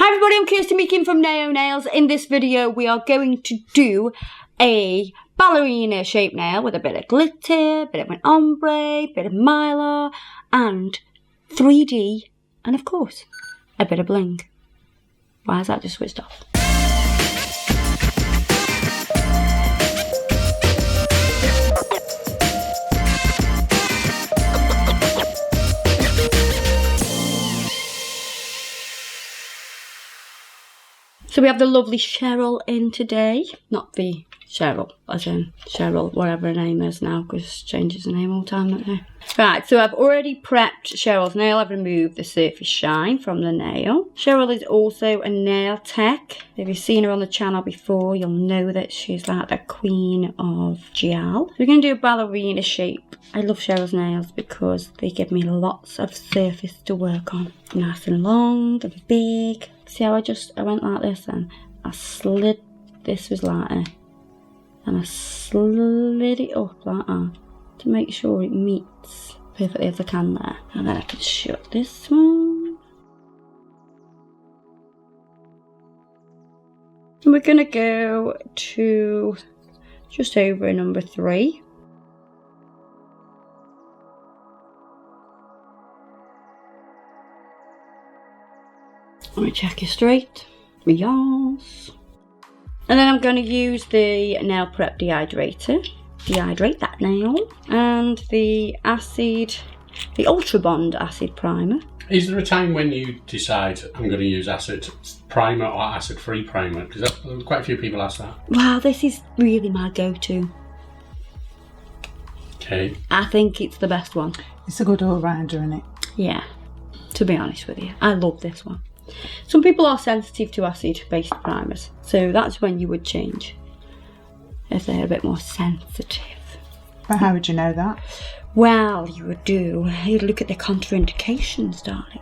Hi everybody, I'm Kirsty Meakin from Nao Nails. In this video we are going to do a ballerina shape nail with a bit of glitter, bit of an ombre, bit of mylar and 3D and of course a bit of bling. Why is that just switched off? So we have the lovely Cheryl in today. Not the Cheryl, as in Cheryl, whatever her name is now, because she changes her name all the time, don't they? Right, so I've already prepped Cheryl's nail. I've removed the surface shine from the nail. Cheryl is also a nail tech. If you've seen her on the channel before, you'll know that she's like the queen of gel. We're going to do a ballerina shape. I love Cheryl's nails because they give me lots of surface to work on. Nice and long and big. See how I went like this and I slid, this was like a, and I slid it up like that to make sure it meets perfectly as I can there. And then I can shut this one. And we're going to go to just over a number 3. Let me check it straight. Yes. And then I'm going to use the Nail Prep Dehydrator. Dehydrate that nail. And the Ultra Bond Acid Primer. Is there a time when you decide I'm going to use acid primer or acid free primer? Because quite a few people ask that. Wow, this is really my go-to. Okay. I think it's the best one. It's a good all-rounder, isn't it? Yeah, to be honest with you. I love this one. Some people are sensitive to acid-based primers, so that's when you would change if they're a bit more sensitive. But how would you know that? Well, you'd look at the contraindications, darling,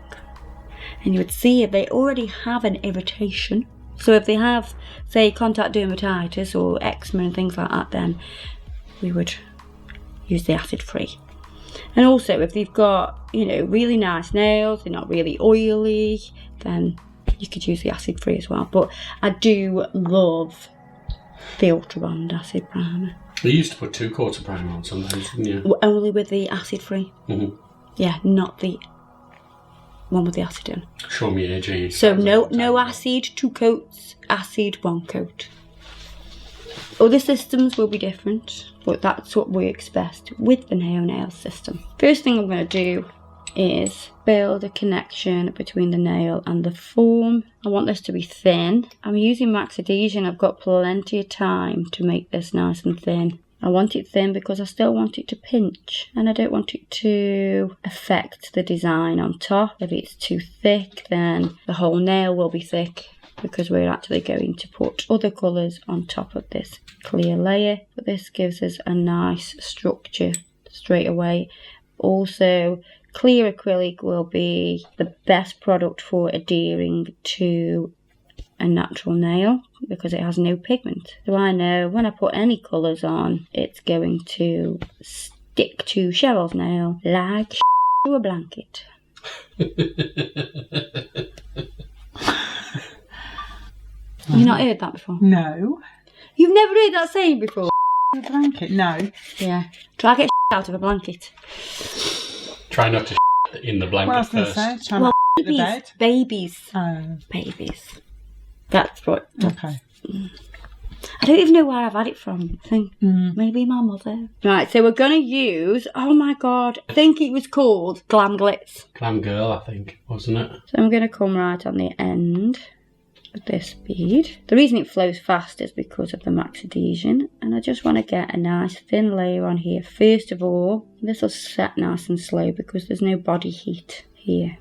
and you would see if they already have an irritation. So if they have, say, contact dermatitis or eczema and things like that, then we would use the acid-free. And also, if they've got, really nice nails, they're not really oily, then you could use the acid free as well. But I do love the Ultra Bond Acid Primer. You used to put 2 quarts of primer on sometimes, didn't you? Only with the acid free. Mm-hmm. Yeah, not the one with the acid in. Show me AJ. So no acid, 2 coats, acid, 1 coat. Other systems will be different, but that's what works best with the Nao Nails system. First thing I'm going to do is build a connection between the nail and the form. I want this to be thin. I'm using Max Adhesion. I've got plenty of time to make this nice and thin. I want it thin because I still want it to pinch and I don't want it to affect the design on top. If it's too thick, then the whole nail will be thick, because we're actually going to put other colours on top of this clear layer. But this gives us a nice structure straight away. Also, clear acrylic will be the best product for adhering to a natural nail because it has no pigment. So I know when I put any colours on, it's going to stick to Cheryl's nail like to a blanket. You've not heard that before? No. You've never heard that saying before? A blanket? No. Yeah. Try to get out of a blanket. Try not to in the blanket Well, I was first. going to say, try not to the bed. Babies. Oh. Babies. That's what. Okay. I don't even know where I've had it from. I think maybe my mother. Right, so we're going to use, oh my god, I think it was called Glam Glitz. Glam Girl, I think, wasn't it? So I'm going to come right on the end of this bead. The reason it flows fast is because of the Max Adhesion, and I just want to get a nice thin layer on here. First of all, this will set nice and slow because there's no body heat here.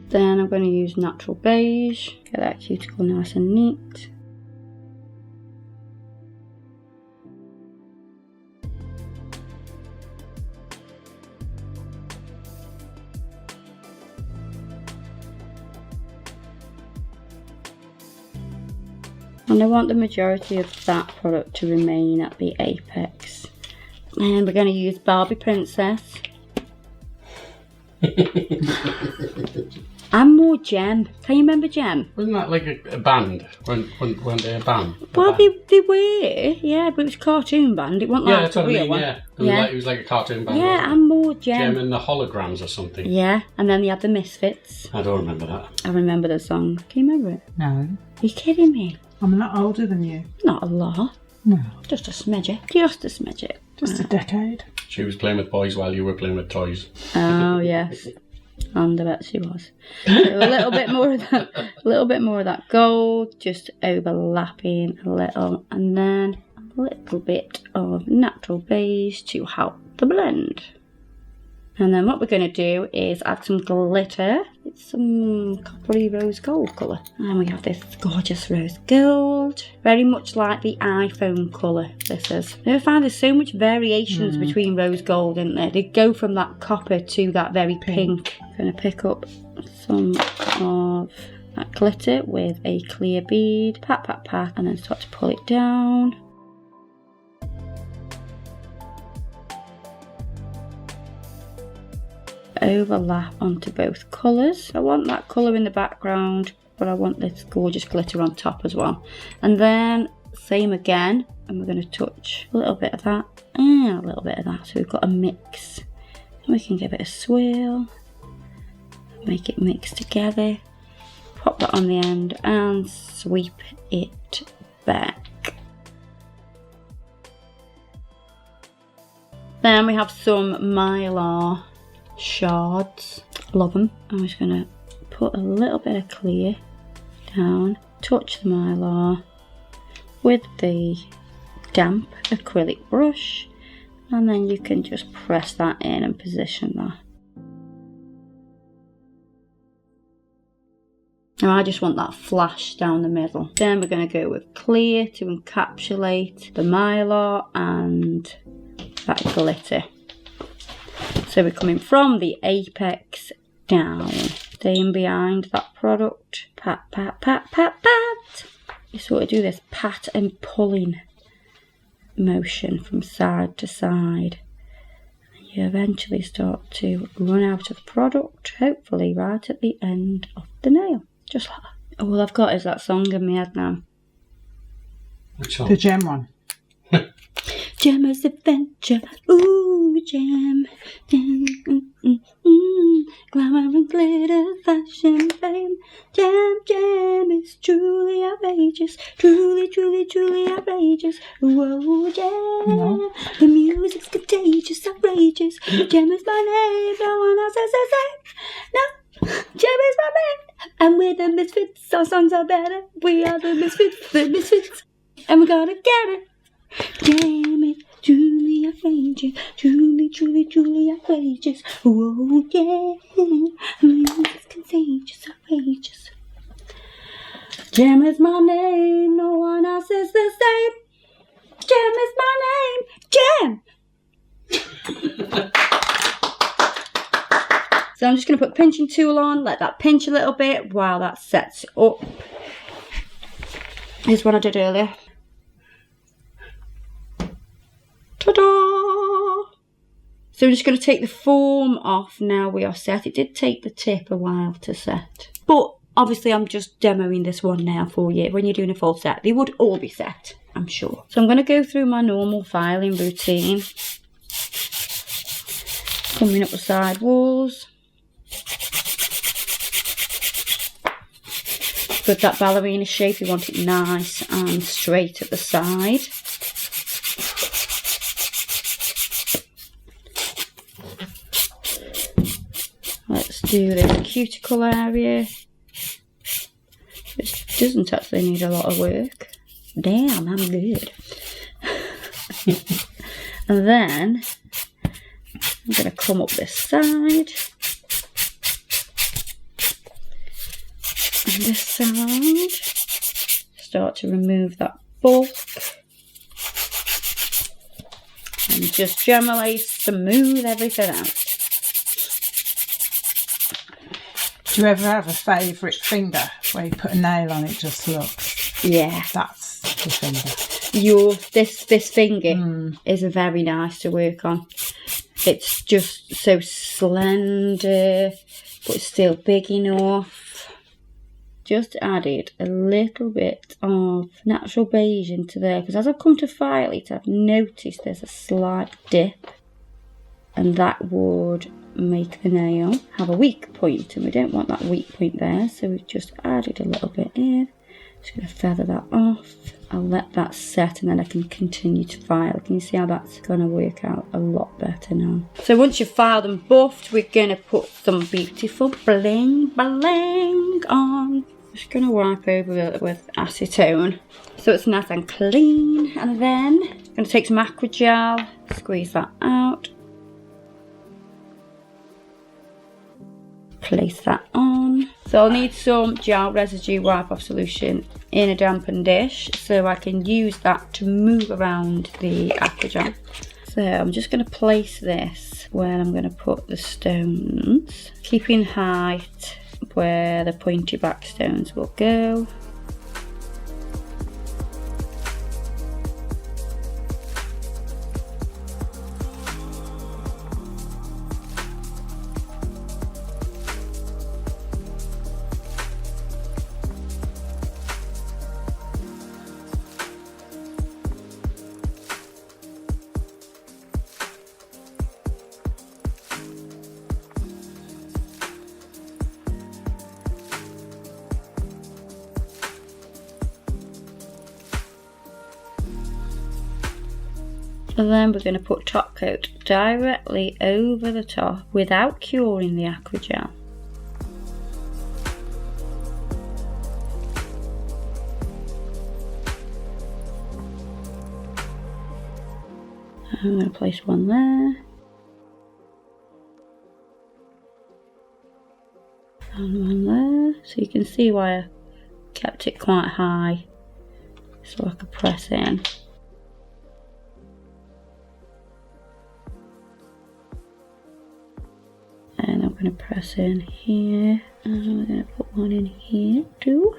Then I'm going to use Natural Beige, get that cuticle nice and neat. And I want the majority of that product to remain at the apex. And we're going to use Barbie Princess. And more Gem. Can you remember Gem? Wasn't that like a band? Weren't they a band? Well, they were, yeah, but it was a cartoon band. It wasn't Yeah, like that's a what I real mean, one. yeah. It was like a cartoon band. Yeah, wasn't it? and more Gem. Gem and the Holograms or something. Yeah, and then they had the Misfits. I don't remember that. I remember the song. Can you remember it? No. Are you kidding me? I'm a lot older than you. Not a lot. No. Just a smidge. Just a smidge. Just a decade. She was playing with boys while you were playing with toys. Oh yes, and I bet she was. So a little bit more of that gold, just overlapping a little, and then a little bit of natural beige to help the blend. And then what we're going to do is add some glitter. It's some coppery rose gold colour. And we have this gorgeous rose gold. Very much like the iPhone colour, this is. I find there's so much variations between rose gold, isn't there? They go from that copper to that very pink. I'm going to pick up some of that glitter with a clear bead. Pat, pat, pat. And then start to pull it down. Overlap onto both colours. I want that colour in the background, but I want this gorgeous glitter on top as well. And then same again, and we're going to touch a little bit of that and a little bit of that, so we've got a mix. And we can give it a swirl, make it mix together, pop that on the end and sweep it back. Then we have some Mylar shards. Love them. I'm just going to put a little bit of clear down, touch the Mylar with the damp acrylic brush, and then you can just press that in and position that. Now I just want that flash down the middle. Then we're going to go with clear to encapsulate the Mylar and that glitter. So we're coming from the apex down, staying behind that product. Pat, pat, pat, pat, pat. You sort of do this pat and pulling motion from side to side. You eventually start to run out of product, hopefully right at the end of the nail. Just like that. All I've got is that song in my head now. Which song? The Gem one. Gemma's Adventure, ooh, Gem, glamour and glitter, fashion, fame, Gem, Gem is truly outrageous, truly, truly, truly outrageous, whoa, Gem, No. the music's contagious, outrageous, Gem is my name, no one else has the same, no, Gem is my name, and we're the misfits, our songs are better, we are the misfits, and we're gonna get it. Gem is truly outrageous, truly, truly, truly outrageous. Whoa, yeah, music's contagious, outrageous. Gem is my name, no one else is the same. Gem is my name, Gem. So I'm just going to put pinching tool on, let that pinch a little bit while that sets up. Here's what I did earlier. Ta-da! So I'm just going to take the form off now we are set. It did take the tip a while to set. But obviously I'm just demoing this one now for you. When you're doing a full set, they would all be set, I'm sure. So I'm going to go through my normal filing routine. Coming up the side walls. With that ballerina shape, you want it nice and straight at the side. Let's do this cuticle area, which doesn't actually need a lot of work. Damn, I'm good. And then I'm going to come up this side and this side, start to remove that bulk and just generally smooth everything out. Do you ever have a favourite finger where you put a nail on it just looks? Yeah. That's the finger. This finger is very nice to work on. It's just so slender, but still big enough. Just added a little bit of natural beige into there, because as I've come to file it, I've noticed there's a slight dip, and that would make the nail have a weak point, and we don't want that weak point there, so we've just added a little bit in. Just going to feather that off. I'll let that set and then I can continue to file. Can you see how that's going to work out a lot better now? So once you've filed and buffed, we're going to put some beautiful bling bling on. Just going to wipe over it with acetone so it's nice and clean. And then I'm going to take some aqua gel, squeeze that out. Place that on. So I'll need some gel residue wipe off solution in a dampened dish so I can use that to move around the aqua gel. So I'm just going to place this where I'm going to put the stones, keeping height where the pointy back stones will go. And then we're going to put top coat directly over the top without curing the aqua gel. I'm going to place one there. And one there. So you can see why I kept it quite high so I could press in. And I'm going to press in here, and we're going to put one in here too.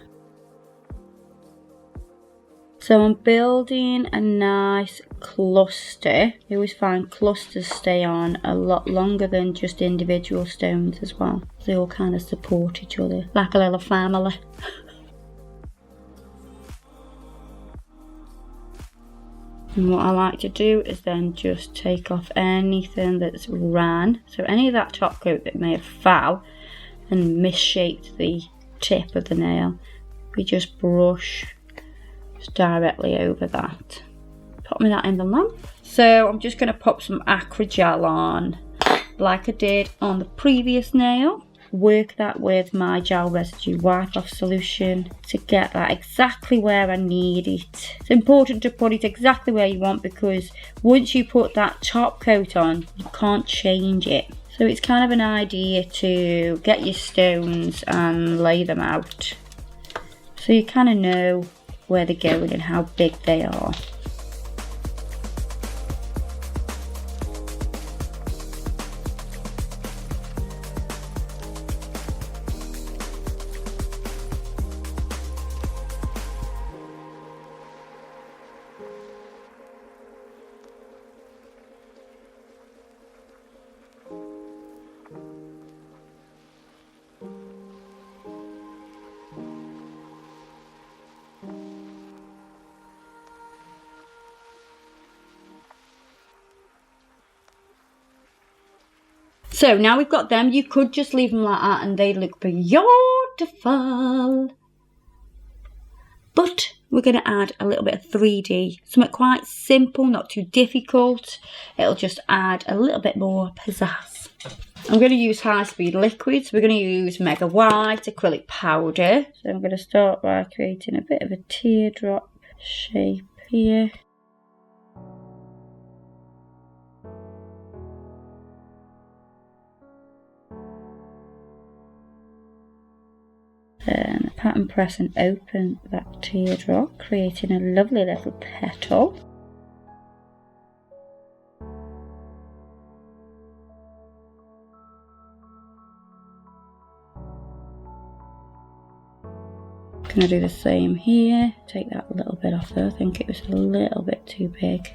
So I'm building a nice cluster. You always find clusters stay on a lot longer than just individual stones as well. They all kind of support each other, like a little family. And what I like to do is then just take off anything that's ran. So any of that top coat that may have foul and misshaped the tip of the nail, we just brush just directly over that. Pop me that in the lamp. So I'm just going to pop some aqua gel on like I did on the previous nail. Work that with my gel residue wipe off solution to get that exactly where I need it. It's important to put it exactly where you want, because once you put that top coat on, you can't change it. So it's kind of an idea to get your stones and lay them out so you kind of know where they're going and how big they are. So now we've got them, you could just leave them like that and they look beautiful. But we're going to add a little bit of 3D, something quite simple, not too difficult. It'll just add a little bit more pizzazz. I'm going to use high speed liquids. We're going to use Mega White acrylic powder. So I'm going to start by creating a bit of a teardrop shape here. Then pattern press and open that teardrop, creating a lovely little petal. Gonna do the same here. Take that little bit off there. I think it was a little bit too big.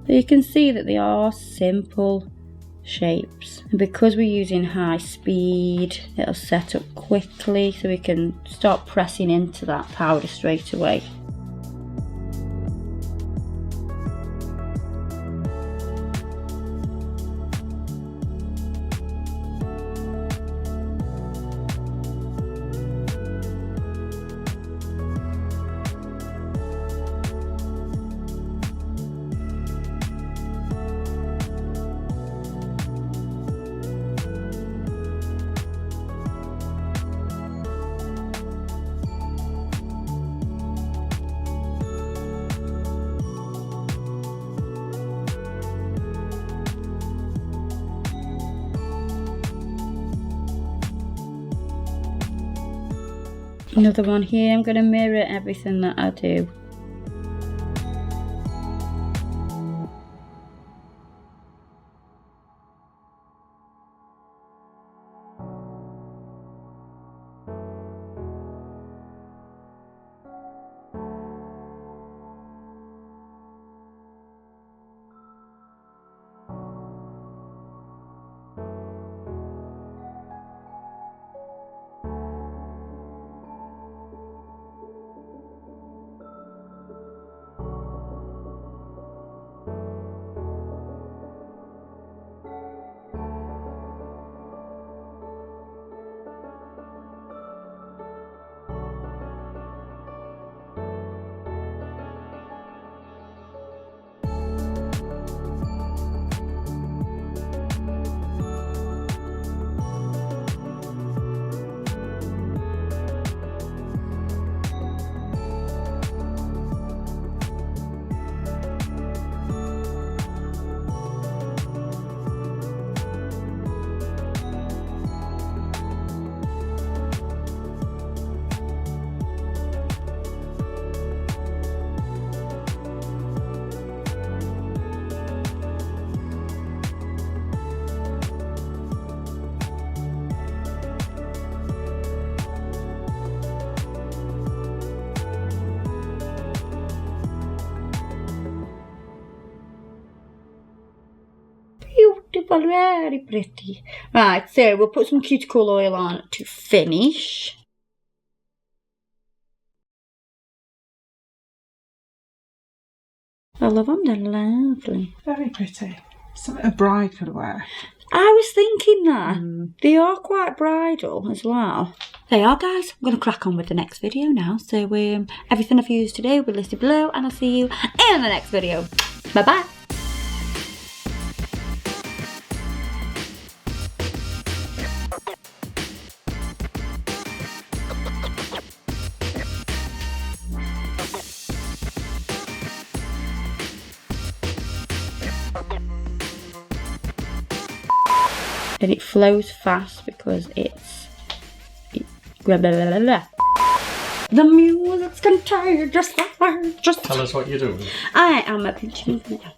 So you can see that they are simple shapes, and because we're using high speed, it'll set up quickly so we can start pressing into that powder straight away. Another one here. I'm going to mirror everything that I do. Beautiful, very pretty. Right, so we'll put some cuticle oil on to finish. I love them, they're lovely. Very pretty. Something a bride could wear. I was thinking that. They are quite bridal as well. There you are, guys. I'm going to crack on with the next video now. So everything I've used today will be listed below, and I'll see you in the next video. Bye-bye. And it flows fast because it's blah, blah, blah, blah. The music's contagious. Tell us what you're doing. I am a pinch me now.